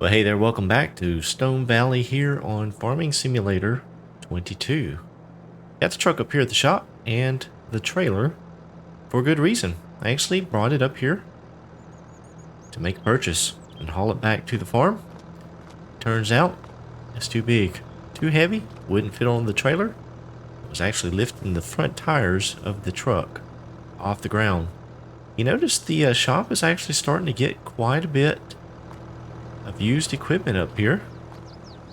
Well, hey there, welcome back to Stone Valley here on Farming Simulator 22. Got the truck up here at the shop and the trailer for good reason. I actually brought it up here to make a purchase and haul it back to the farm. Turns out it's too big, too heavy, wouldn't fit on the trailer. It was actually lifting the front tires of the truck off the ground. You notice the shop is actually starting to get quite a bit of used equipment up here.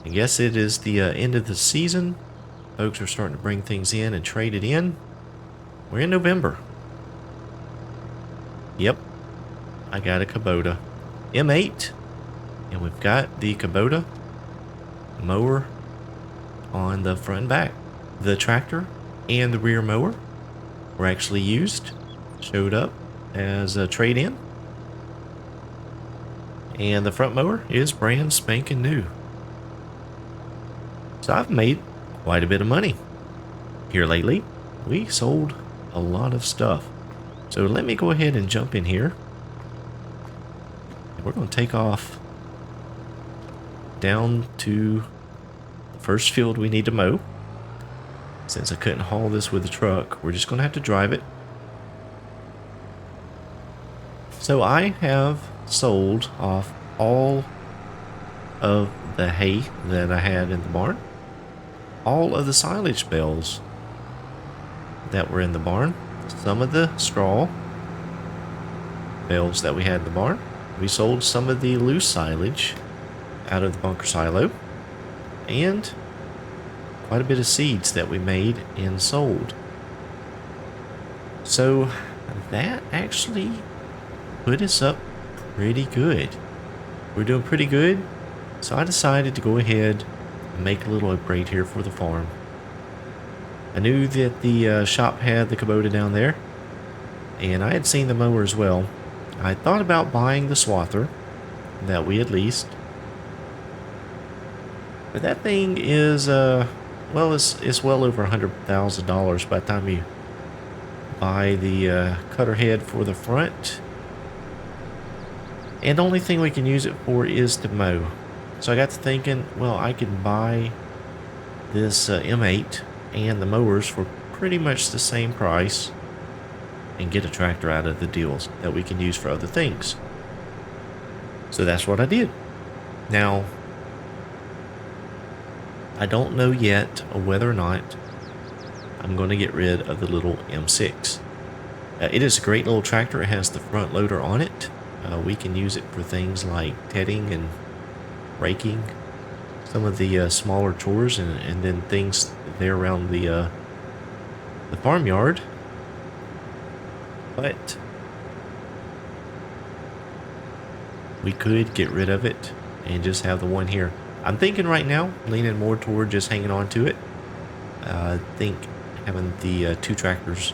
I guess it is the end of the season. Folks are starting to bring things in and trade it in. We're in November. Yep, I got a Kubota M8, and we've got the Kubota mower on the front and back. The tractor and the rear mower were actually used, showed up as a trade-in. And the front mower is brand spanking new. So I've made quite a bit of money here lately. We sold a lot of stuff. So let me go ahead and jump in here. And we're going to take off down to the first field we need to mow. Since I couldn't haul this with the truck, we're just going to have to drive it. So I have sold off all of the hay that I had in the barn, all of the silage bales that were in the barn, some of the straw bales that we had in the barn. We sold some of the loose silage out of the bunker silo, and quite a bit of seeds that we made and sold. So that actually put us up pretty good. We're doing pretty good. So I decided to go ahead and make a little upgrade here for the farm. I knew that the shop had the Kubota down there, and I had seen the mower as well. I thought about buying the swather that we had leased, but that thing is well, it's well over $100,000 by the time you buy the cutter head for the front. And the only thing we can use it for is to mow. So I got to thinking, well, I can buy this M8 and the mowers for pretty much the same price and get a tractor out of the deals that we can use for other things. So that's what I did. Now, I don't know yet whether or not I'm going to get rid of the little M6. It is a great little tractor. It has the front loader on it. We can use it for things like tedding and raking, some of the smaller chores, and then things there around the farmyard. But we could get rid of it and just have the one here. I'm thinking right now, leaning more toward just hanging on to it. I think having the two tractors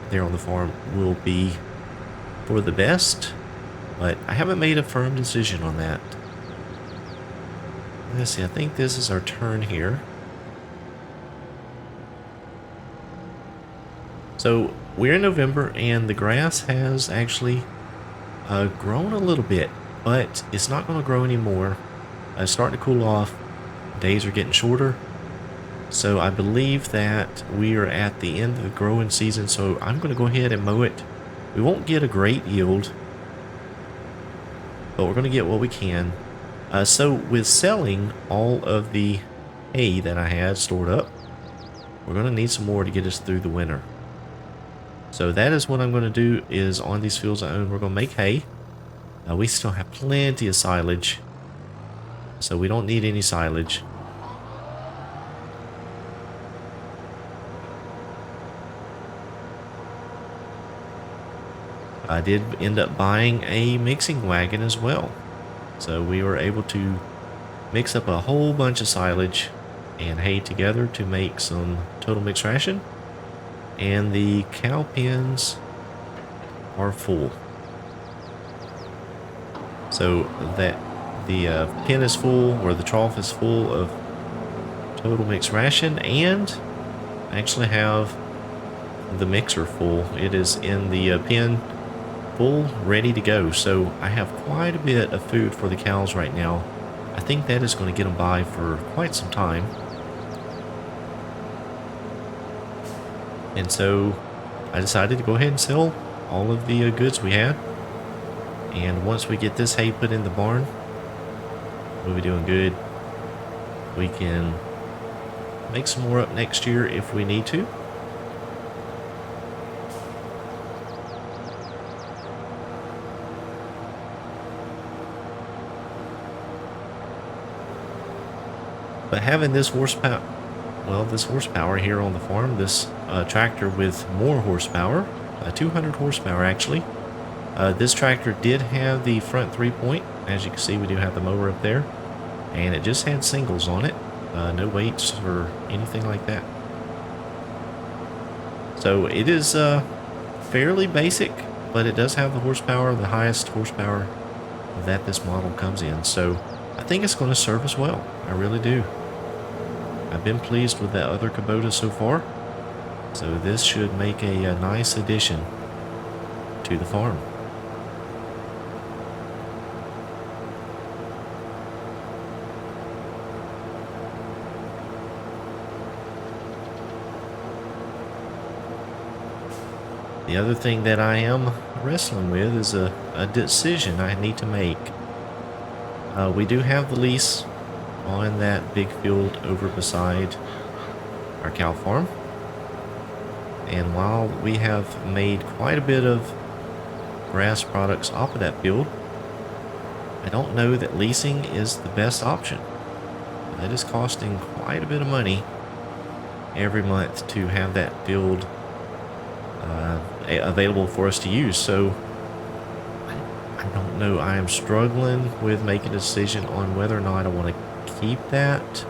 there on the farm will be for the best. But I haven't made a firm decision on that. Let's see, I think this is our turn here. So we're in November and the grass has actually grown a little bit, but it's not going to grow anymore. It's starting to cool off. Days are getting shorter. So I believe that we are at the end of the growing season, so I'm going to go ahead and mow it. We won't get a great yield, but we're going to get what we can. So with selling all of the hay that I had stored up, we're going to need some more to get us through the winter. So that is what I'm going to do, is on these fields I own, we're going to make hay. We still have plenty of silage, so we don't need any silage. I did end up buying a mixing wagon as well. So we were able to mix up a whole bunch of silage and hay together to make some total mixed ration. And the cow pens are full. So that the pen is full, or the trough is full of total mixed ration, and I actually have the mixer full. It is in the pen full, ready to go. So I have quite a bit of food for the cows right now I think that is going to get them by for quite some time. And so I decided to go ahead and sell all of the goods we had. And once we get this hay put in the barn, we'll be doing good. We can make some more up next year if we need to. But having this horsepower, well, this horsepower here on the farm, this tractor with more horsepower, 200 horsepower actually. This tractor did have the front 3-point. As you can see, we do have the mower up there. And it just had singles on it. No weights or anything like that. So it is fairly basic, but it does have the horsepower, the highest horsepower that this model comes in. So I think it's going to serve us well. I really do. I've been pleased with the other Kubota so far. So this should make a nice addition to the farm. The other thing that I am wrestling with is a decision I need to make. We do have the lease on that big field over beside our cow farm. And while we have made quite a bit of grass products off of that field, I don't know that leasing is the best option. That is costing quite a bit of money every month to have that field available for us to use. So I don't know. I am struggling with making a decision on whether or not I want to keep that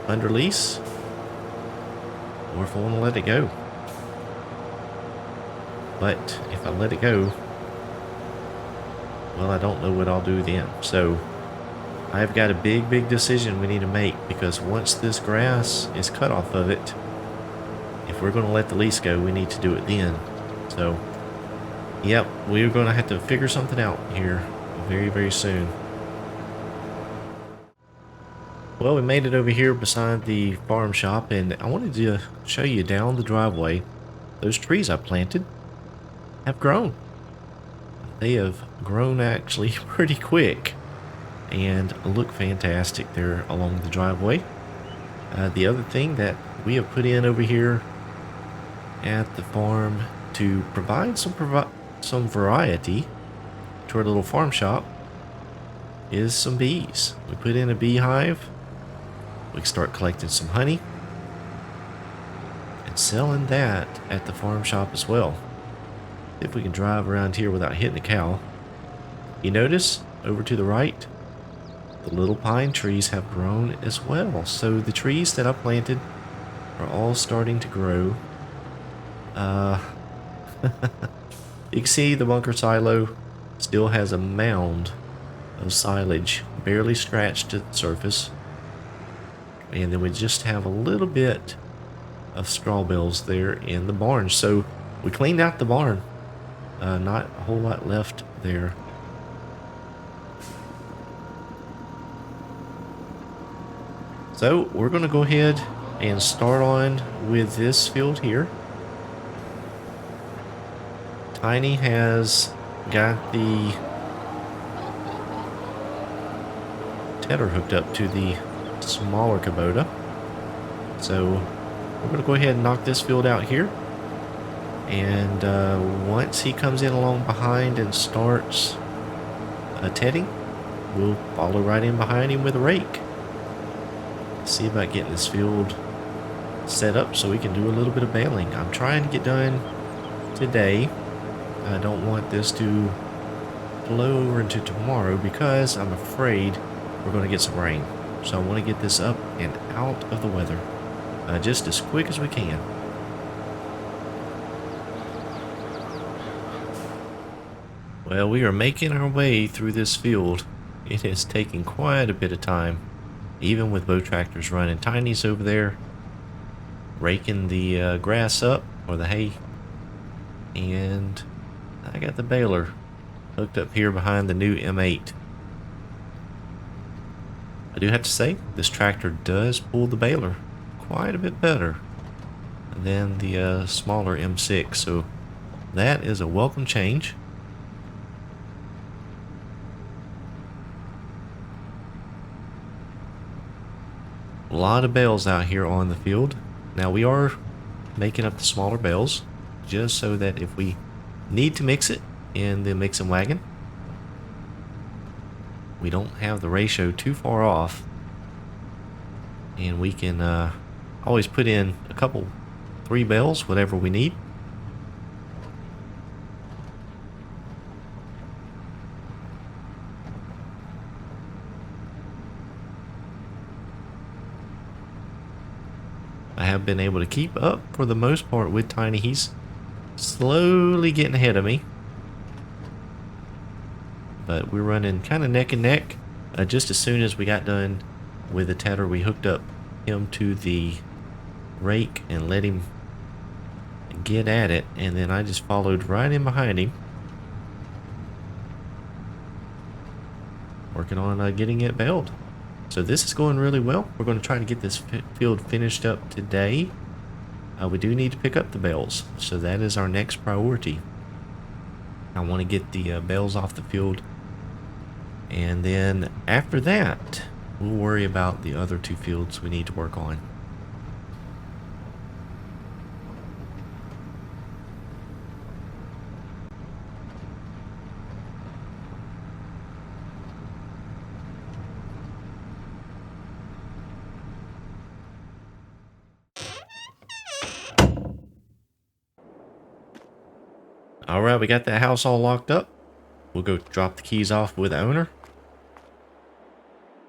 under lease or if I want to let it go. But if I let it go, well, I don't know what I'll do then. So I've got a big decision we need to make, because once this grass is cut off of it, if we're going to let the lease go, we need to do it then. So yep, we're going to have to figure something out here very soon. Well, we made it over here beside the farm shop, and I wanted to show you down the driveway. Those trees I planted have grown. They have grown actually pretty quick and look fantastic there along the driveway. The other thing that we have put in over here at the farm to provide some variety to our little farm shop is some bees. We put in a beehive. We can start collecting some honey and selling that at the farm shop as well. If we can drive around here without hitting a cow. You notice over to the right, the little pine trees have grown as well. So the trees that I planted are all starting to grow. You can see the bunker silo still has a mound of silage barely scratched to the surface. And then we just have a little bit of straw bales there in the barn. So we cleaned out the barn. Not a whole lot left there. So we're going to go ahead and start on with this field here. Tiny has got the tether hooked up to the smaller Kubota. So we're going to go ahead and knock this field out here. And once he comes in along behind and starts tedding, we'll follow right in behind him with a rake. See about getting this field set up so we can do a little bit of baling. I'm trying to get done today. I don't want this to blow over into tomorrow because I'm afraid we're going to get some rain. So I want to get this up and out of the weather just as quick as we can. Well, we are making our way through this field. It is taking quite a bit of time, even with both tractors running. Tiny's over there raking the grass up, or the hay, and I got the baler hooked up here behind the new M8. I do have to say, this tractor does pull the baler quite a bit better than the smaller M6, so that is a welcome change. A lot of bales out here on the field. Now we are making up the smaller bales just so that if we need to mix it in the mixing wagon, we don't have the ratio too far off, and we can always put in a couple, 3 bales, whatever we need. I have been able to keep up for the most part with Tiny. He's slowly getting ahead of me, but we're running kind of neck and neck. Just as soon as we got done with the tedder, we hooked up him to the rake and let him get at it, and then I just followed right in behind him, working on getting it baled. So this is going really well. We're going to try to get this field finished up today. We do need to pick up the bales, so that is our next priority. I want to get the bales off the field, and then after that we'll worry about the other 2 fields we need to work on. Alright, we got that house all locked up. We'll go drop the keys off with the owner.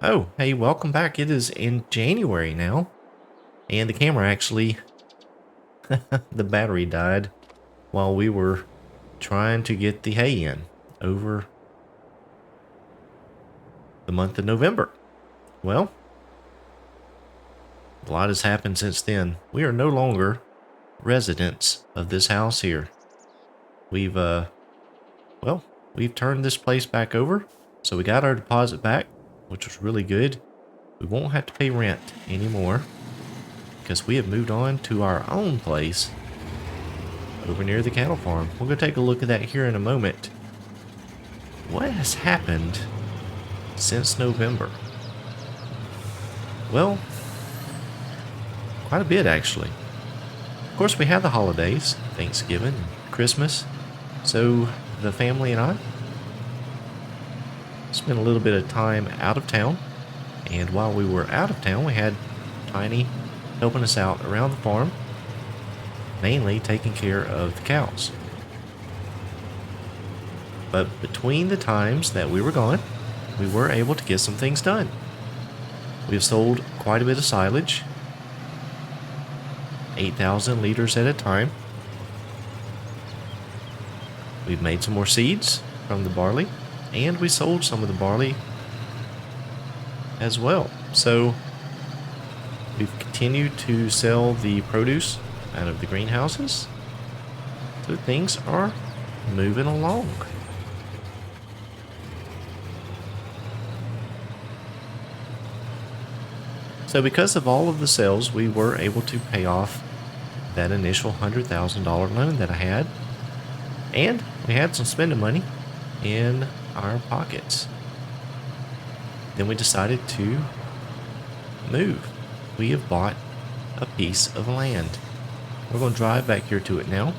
Oh, hey, welcome back. It is in January now. And the camera actually, the battery died while we were trying to get the hay in over the month of November. Well, a lot has happened since then. We are no longer residents of this house here. We've, well, we've turned this place back over. So we got our deposit back, which was really good. We won't have to pay rent anymore because we have moved on to our own place over near the cattle farm. We'll go take a look at that here in a moment. What has happened since November? Well, quite a bit actually. Of course, we had the holidays, Thanksgiving, Christmas. So the family and I spent a little bit of time out of town, and while we were out of town, we had Tiny helping us out around the farm, mainly taking care of the cows. But between the times that we were gone, we were able to get some things done. We've sold quite a bit of silage, 8,000 liters at a time. We've made some more seeds from the barley, and we sold some of the barley as well. So we've continued to sell the produce out of the greenhouses. So things are moving along. So because of all of the sales, we were able to pay off that initial $100,000 loan that I had. And we had some spending money in our pockets. Then we decided to move. We have bought a piece of land. We're going to drive back here to it now.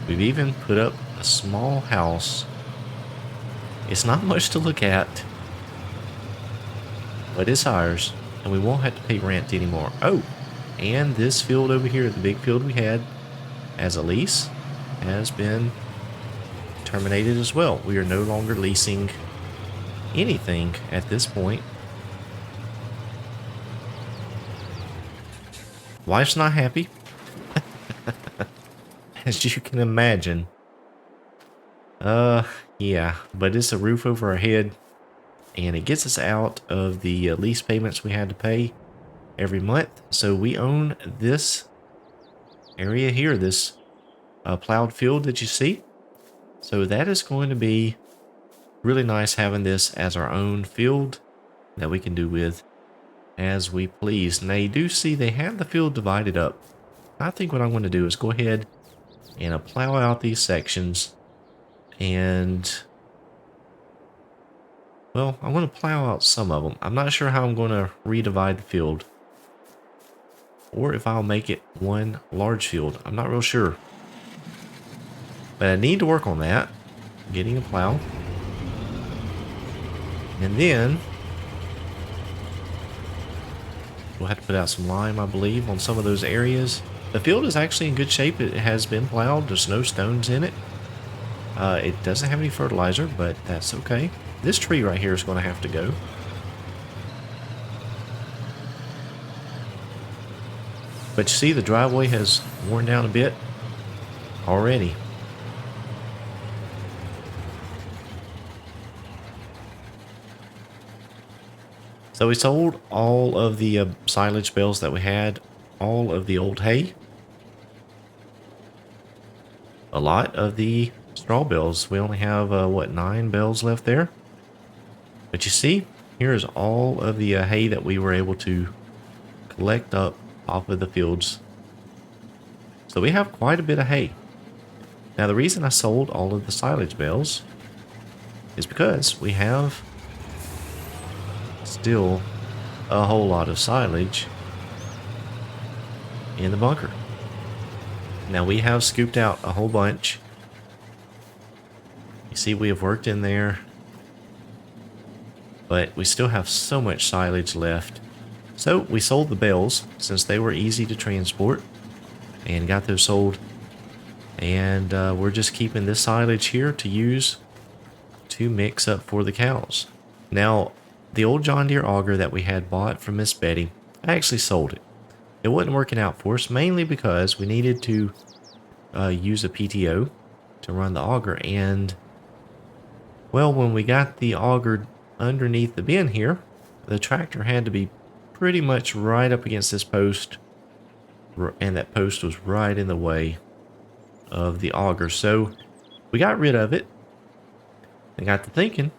We've even put up a small house. It's not much to look at, but it's ours, and we won't have to pay rent anymore. Oh, and this field over here, the big field we had as a lease, has been terminated as well. We are no longer leasing anything at this point. Wife's not happy, as you can imagine. Yeah, but it's a roof over our head, and it gets us out of the lease payments we had to pay every month. So we own this area here, this plowed field that you see. So that is going to be really nice having this as our own field that we can do with as we please. Now you do see they have the field divided up. I think what I'm going to do is go ahead and plow out these sections, and well, I want to plow out some of them. I'm not sure how I'm going to redivide the field, or if I'll make it one large field. I'm not real sure, but I need to work on that, getting a plow. And then we'll have to put out some lime, I believe, on some of those areas. The field is actually in good shape. It has been plowed. There's no stones in it. It doesn't have any fertilizer, but that's okay. This tree right here is going to have to go. But you see, the driveway has worn down a bit already. So we sold all of the silage bales that we had, all of the old hay, a lot of the straw bales. We only have, what, 9 bales left there? But you see, here's all of the hay that we were able to collect up off of the fields. So we have quite a bit of hay. Now the reason I sold all of the silage bales is because we have still a whole lot of silage in the bunker. Now we have scooped out a whole bunch. You see, we have worked in there, but we still have so much silage left. So we sold the bales since they were easy to transport and got those sold. And we're just keeping this silage here to use to mix up for the cows. Now, the old John Deere auger that we had bought from Miss Betty, I actually sold it. It wasn't working out for us, mainly because we needed to use a PTO to run the auger. And, well, when we got the auger underneath the bin here, the tractor had to be pretty much right up against this post, and that post was right in the way of the auger. So we got rid of it and got to thinking,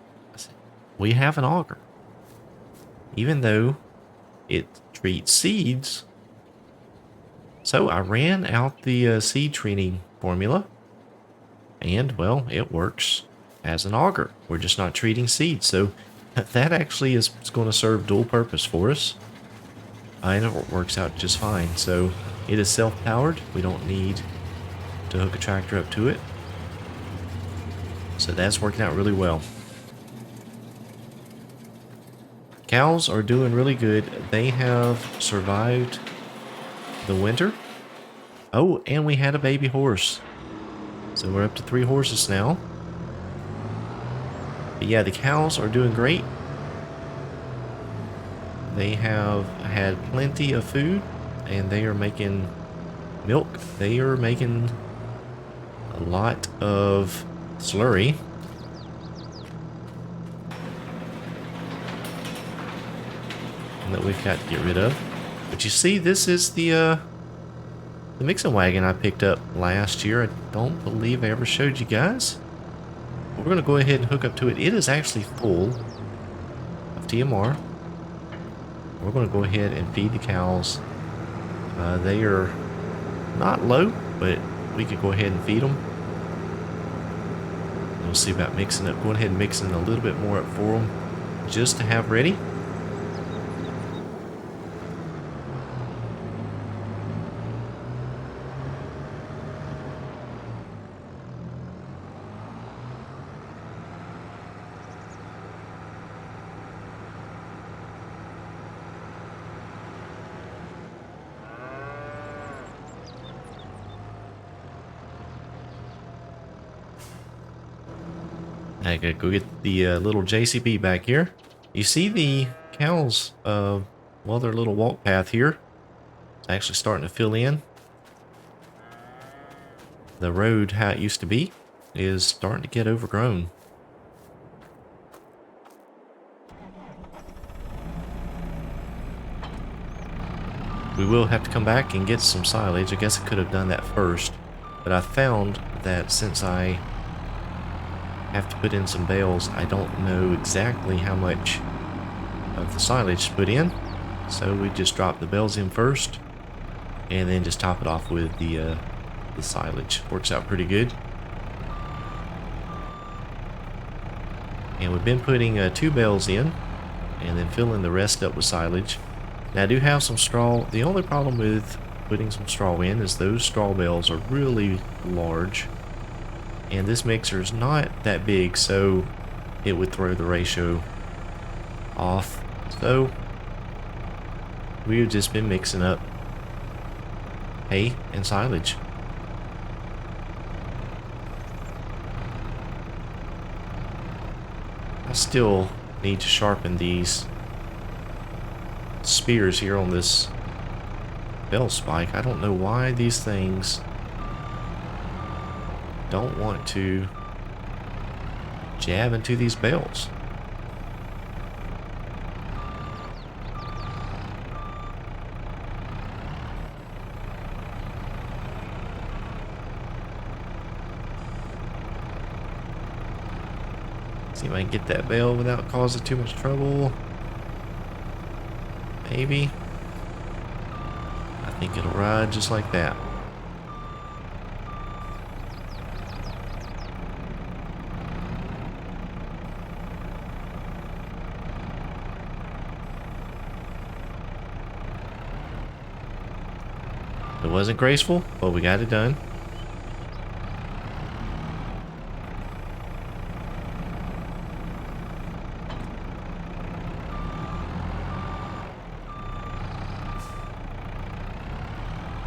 we have an auger. Even though it treats seeds. So I ran out the seed treating formula, and well, it works as an auger. We're just not treating seeds. So that actually is going to serve dual purpose for us. And it works out just fine. So it is self-powered. We don't need to hook a tractor up to it. So that's working out really well. Cows are doing really good. They have survived the winter. Oh, and we had a baby horse. So we're up to 3 horses now. But yeah, the cows are doing great. They have had plenty of food, and they are making milk. They are making a lot of slurry. That we've got to get rid of. But you see, this is the mixing wagon I picked up last year. I don't believe I ever showed you guys. But we're going to go ahead and hook up to it. It is actually full of TMR. We're going to go ahead and feed the cows. They are not low, but we could go ahead and feed them. We'll see about mixing up. Go ahead and mixing a little bit more up for them just to have ready. I gotta go get the little JCB back here. You see the cows, well, their little walk path here. It's actually starting to fill in. The road, how it used to be, is starting to get overgrown. We will have to come back and get some silage. I guess I could have done that first, but I found that since I have to put in some bales. I don't know exactly how much of the silage to put in, so we just drop the bales in first and then just top it off with the silage. Works out pretty good. And we've been putting 2 bales in and then filling the rest up with silage. Now I do have some straw. The only problem with putting some straw in is those straw bales are really large, and this mixer is not that big, so it would throw the ratio off. So we've just been mixing up hay and silage. I still need to sharpen these spears here on this bell spike. I don't know why these things don't want to jab into these bells. See if I can get that bell without causing too much trouble. Maybe. I think it'll ride just like that. It wasn't graceful, but we got it done.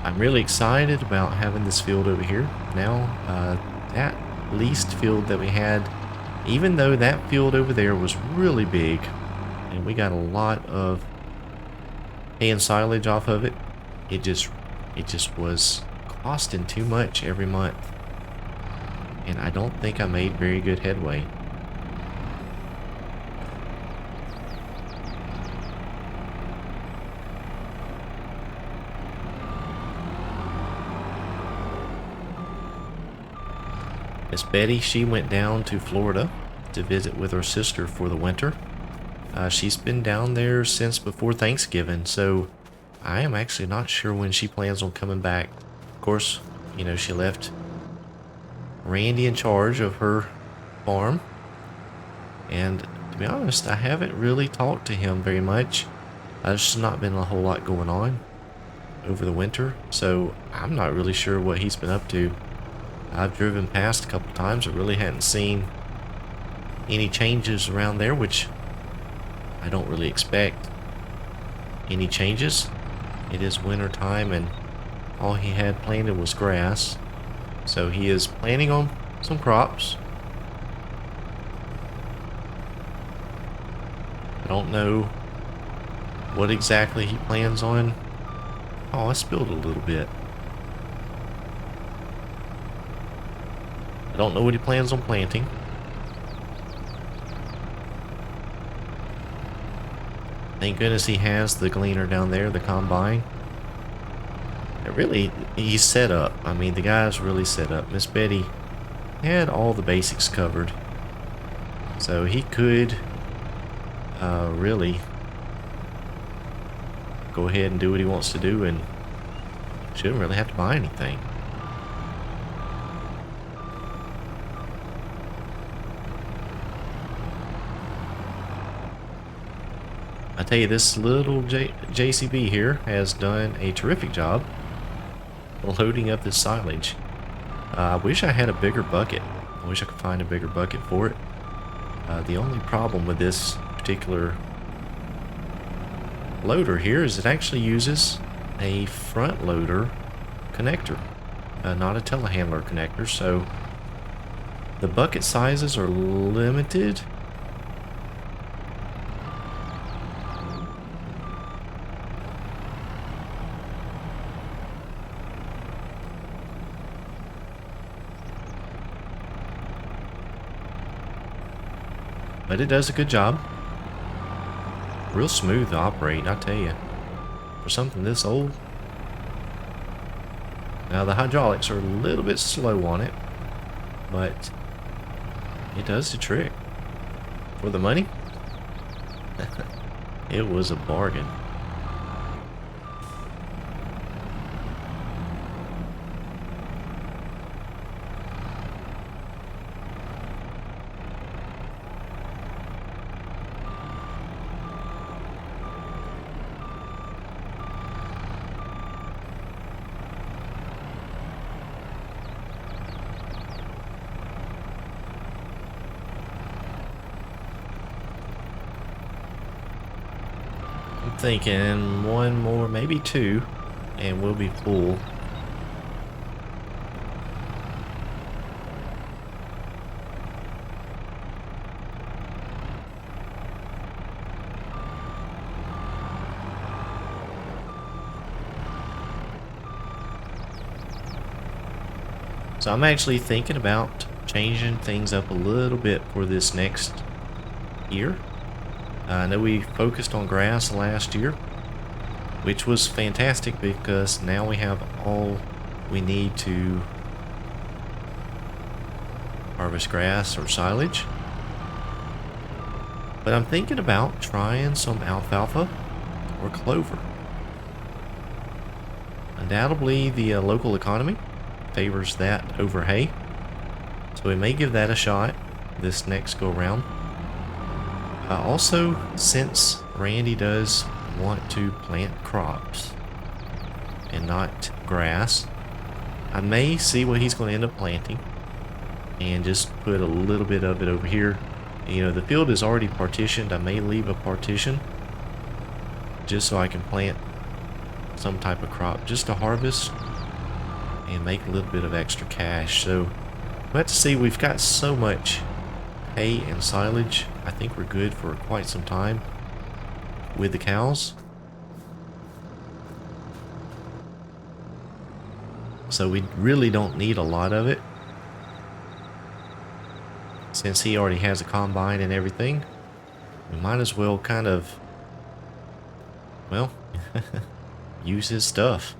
I'm really excited about having this field over here. Now, that leased field that we had, even though that field over there was really big, and we got a lot of hay and silage off of it, it just was costing too much every month. And I don't think I made very good headway. Miss Betty, she went down to Florida to visit with her sister for the winter. She's been down there since before Thanksgiving, so I am actually not sure when she plans on coming back. Of course, you know, she left Randy in charge of her farm, and to be honest, I haven't really talked to him very much. There's just not been a whole lot going on over the winter, so I'm not really sure what he's been up to. I've driven past a couple times. I really hadn't seen any changes around there, which I don't really expect any changes. It is winter time, and all he had planted was grass. So he is planting on some crops. I don't know what exactly he plans on. Oh, I spilled a little bit. I don't know what he plans on planting. Thank goodness he has the gleaner down there, the combine. He's set up. I mean, the guy's really set up. Miss Betty had all the basics covered. So he could really go ahead and do what he wants to do and shouldn't really have to buy anything. I tell you, this little JCB here has done a terrific job loading up this silage. I wish I had a bigger bucket. I wish I could find a bigger bucket for it. The only problem with this particular loader here is it actually uses a front loader connector, not a telehandler connector, so the bucket sizes are limited. But it does a good job. Real smooth to operate, I tell you. For something this old. Now the hydraulics are a little bit slow on it, but It does the trick. For the money, it was a bargain. Thinking one more, maybe two, and we'll be full. So I'm actually thinking about changing things up a little bit for this next year. I know we focused on grass last year, which was fantastic because now we have all we need to harvest grass or silage. But I'm thinking about trying some alfalfa or clover. Undoubtedly, the local economy favors that over hay, so we may give that a shot this next go round. Also, since Randy does want to plant crops and not grass, I may see what he's going to end up planting and just put a little bit of it over here. You know, the field is already partitioned. I may leave a partition just so I can plant some type of crop just to harvest and make a little bit of extra cash. So we'll have to see. We've got so much hay and silage. I think we're good for quite some time with the cows. So we really don't need a lot of it. Since he already has a combine and everything, we might as well kind of, well, use his stuff.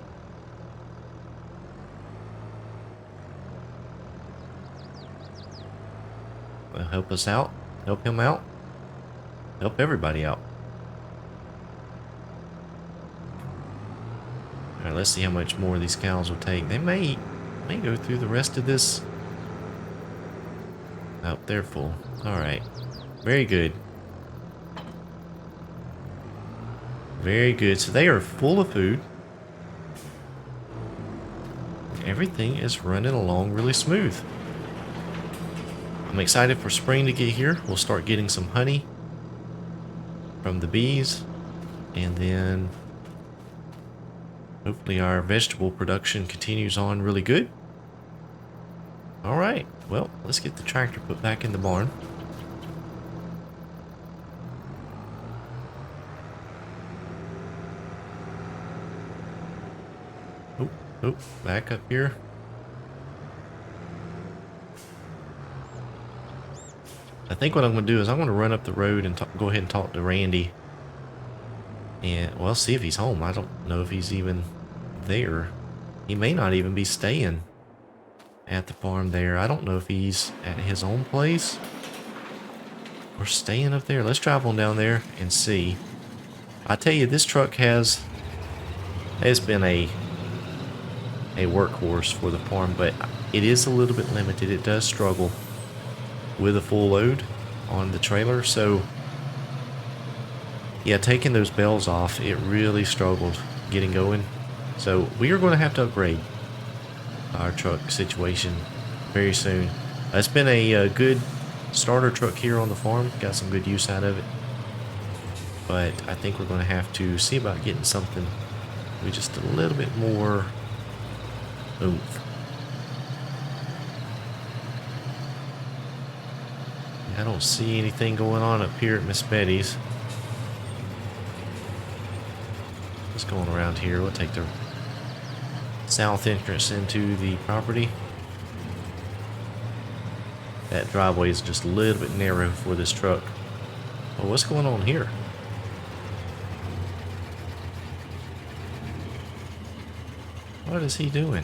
Well, help us out, help him out, help everybody out. Alright, let's see how much more these cows will take. They may go through the rest of this. Oh, they're full. Alright. Very good. Very good. So they are full of food. Everything is running along really smooth. I'm excited for spring to get here. We'll start getting some honey from the bees, and then hopefully our vegetable production continues on really good. Alright, well, let's get the tractor put back in the barn. Oh, back up here. I think what I'm going to do is I'm going to run up the road and go ahead and talk to Randy. And, well, see if he's home. I don't know if he's even there. He may not even be staying at the farm there. I don't know if he's at his own place or staying up there. Let's drive on down there and see. I tell you, this truck has been a workhorse for the farm, but it is a little bit limited. It does struggle with a full load on the trailer. So yeah, taking those bells off, it really struggled getting going. So we are going to have to upgrade our truck situation very soon. It's been a good starter truck here on the farm. Got some good use out of it. But I think we're going to have to see about getting something with just a little bit more oomph. I don't see anything going on up here at Miss Betty's. Just going around here. We'll take the south entrance into the property. That driveway is just a little bit narrow for this truck. Well, what's going on here? What is he doing?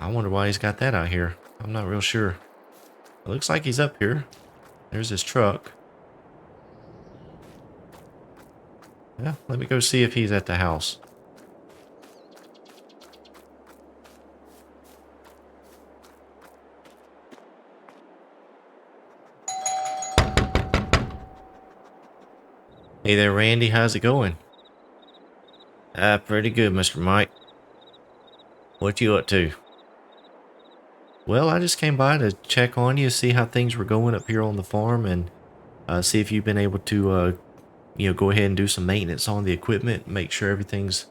I wonder why he's got that out here. I'm not real sure. It looks like he's up here. There's his truck. Yeah, let me go see if he's at the house. Hey there, Randy. How's it going? Pretty good, Mr. Mike. What you up to? Well, I just came by to check on you, see how things were going up here on the farm, and see if you've been able to, go ahead and do some maintenance on the equipment, make sure everything's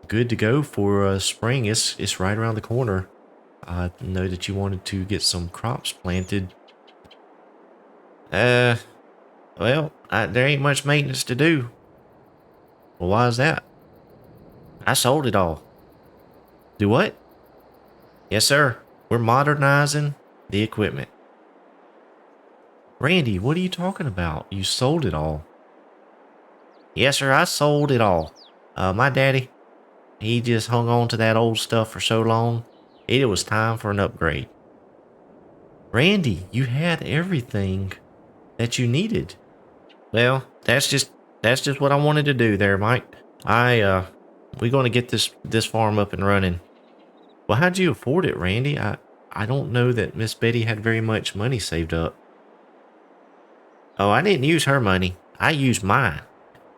good to go for spring. It's right around the corner. I know that you wanted to get some crops planted. Well, there ain't much maintenance to do. Well, why is that? I sold it all. Do what? Yes, sir. We're modernizing the equipment. Randy, what are you talking about? You sold it all. Yes, sir. I sold it all. My daddy, he just hung on to that old stuff for so long. It was time for an upgrade. Randy, you had everything that you needed. Well, that's just what I wanted to do there, Mike. We're going to get this farm up and running. Well, how'd you afford it, Randy? I don't know that Miss Betty had very much money saved up. Oh, I didn't use her money. I used mine.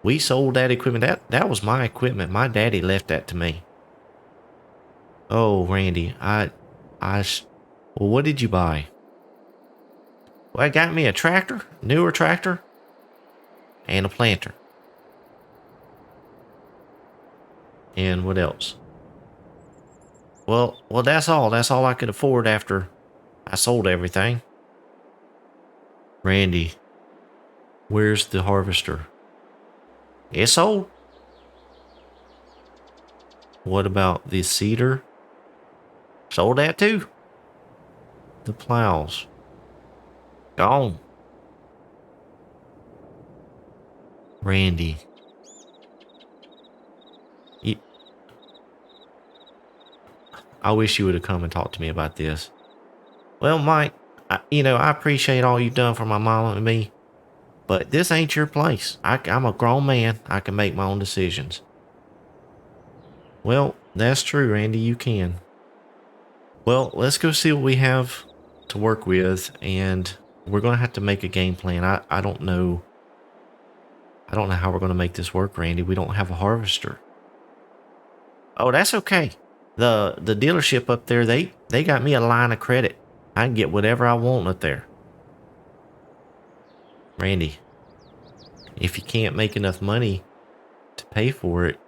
We sold that equipment. That was my equipment. My daddy left that to me. Oh, Randy, well, what did you buy? Well, I got me a tractor, newer tractor, and a planter. And what else? Well, that's all. That's all I could afford after I sold everything. Randy, where's the harvester? It's sold. What about the seeder? Sold that too. The plows. Gone. Randy. I wish you would have come and talked to me about this. Well, Mike, I appreciate all you've done for my mama and me, but this ain't your place. I'm a grown man. I can make my own decisions. Well, that's true, Randy. You can. Well, let's go see what we have to work with, and we're going to have to make a game plan. I don't know. I don't know how we're going to make this work, Randy. We don't have a harvester. Oh, that's okay. The dealership up there, they got me a line of credit. I can get whatever I want up there. Randy, if you can't make enough money to pay for it,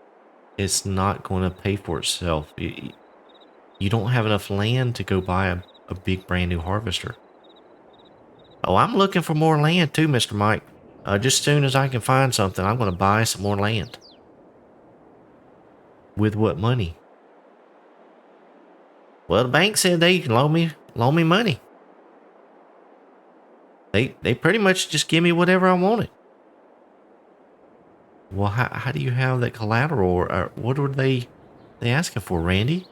it's not going to pay for itself. You don't have enough land to go buy a big brand new harvester. Oh, I'm looking for more land too, Mr. Mike. Just as soon as I can find something, I'm going to buy some more land. With what money? Well, the bank said they can loan me money. They pretty much just give me whatever I wanted. Well, how do you have that collateral, or what were they asking for, Randy?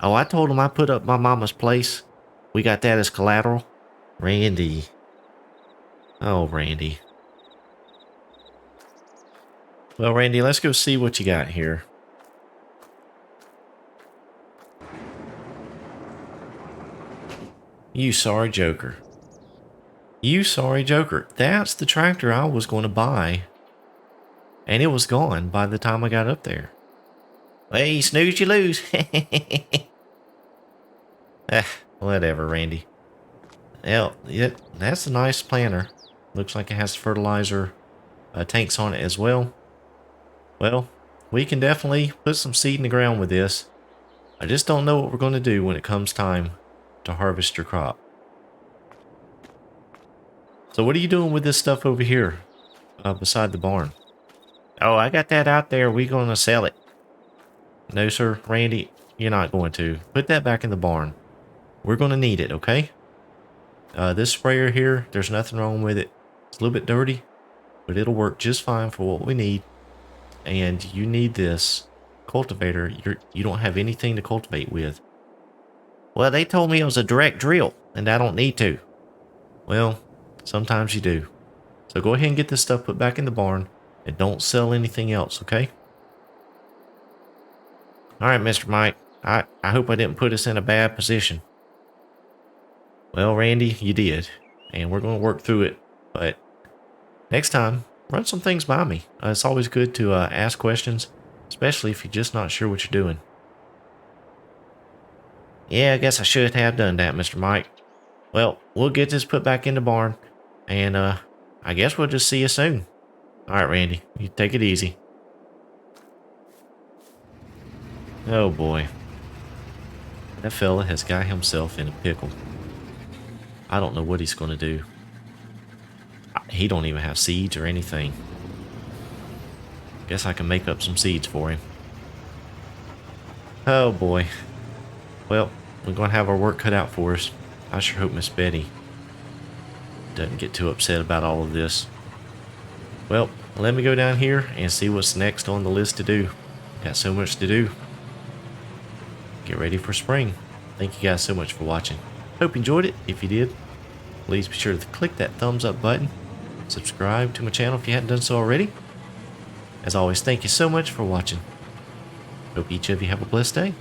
Oh, I told them I put up my mama's place. We got that as collateral. Randy. Oh, Randy. Well, Randy, let's go see what you got here. You sorry joker. You sorry joker. That's the tractor I was going to buy. And it was gone by the time I got up there. Well, you snooze, you lose. Whatever, Randy. Well, that's a nice planter. Looks like it has fertilizer tanks on it as well. Well, we can definitely put some seed in the ground with this. I just don't know what we're going to do when it comes time to harvest your crop. So what are you doing with this stuff over here beside the barn? Oh, I got that out there. We're going to sell it. No, sir, Randy, you're not going to. Put that back in the barn. We're going to need it, okay? This sprayer here, there's nothing wrong with it. It's a little bit dirty, but it'll work just fine for what we need. And you need this cultivator. You don't have anything to cultivate with. Well, they told me it was a direct drill, and I don't need to. Well, sometimes you do. So go ahead and get this stuff put back in the barn, and don't sell anything else, okay? Alright, Mr. Mike. I hope I didn't put us in a bad position. Well, Randy, you did. And we're going to work through it. But next time, run some things by me. It's always good to ask questions, especially if you're just not sure what you're doing. Yeah, I guess I should have done that, Mr. Mike. Well, we'll get this put back in the barn, and I guess we'll just see you soon. Alright, Randy, you take it easy. Oh boy. That fella has got himself in a pickle. I don't know what he's going to do. He don't even have seeds or anything. Guess I can make up some seeds for him. Oh boy. Well, we're going to have our work cut out for us. I sure hope Miss Betty doesn't get too upset about all of this. Well, let me go down here and see what's next on the list to do. Got so much to do. Get ready for spring. Thank you guys so much for watching. Hope you enjoyed it. If you did, please be sure to click that thumbs up button. Subscribe to my channel if you hadn't done so already. As always, thank you so much for watching. Hope each of you have a blessed day.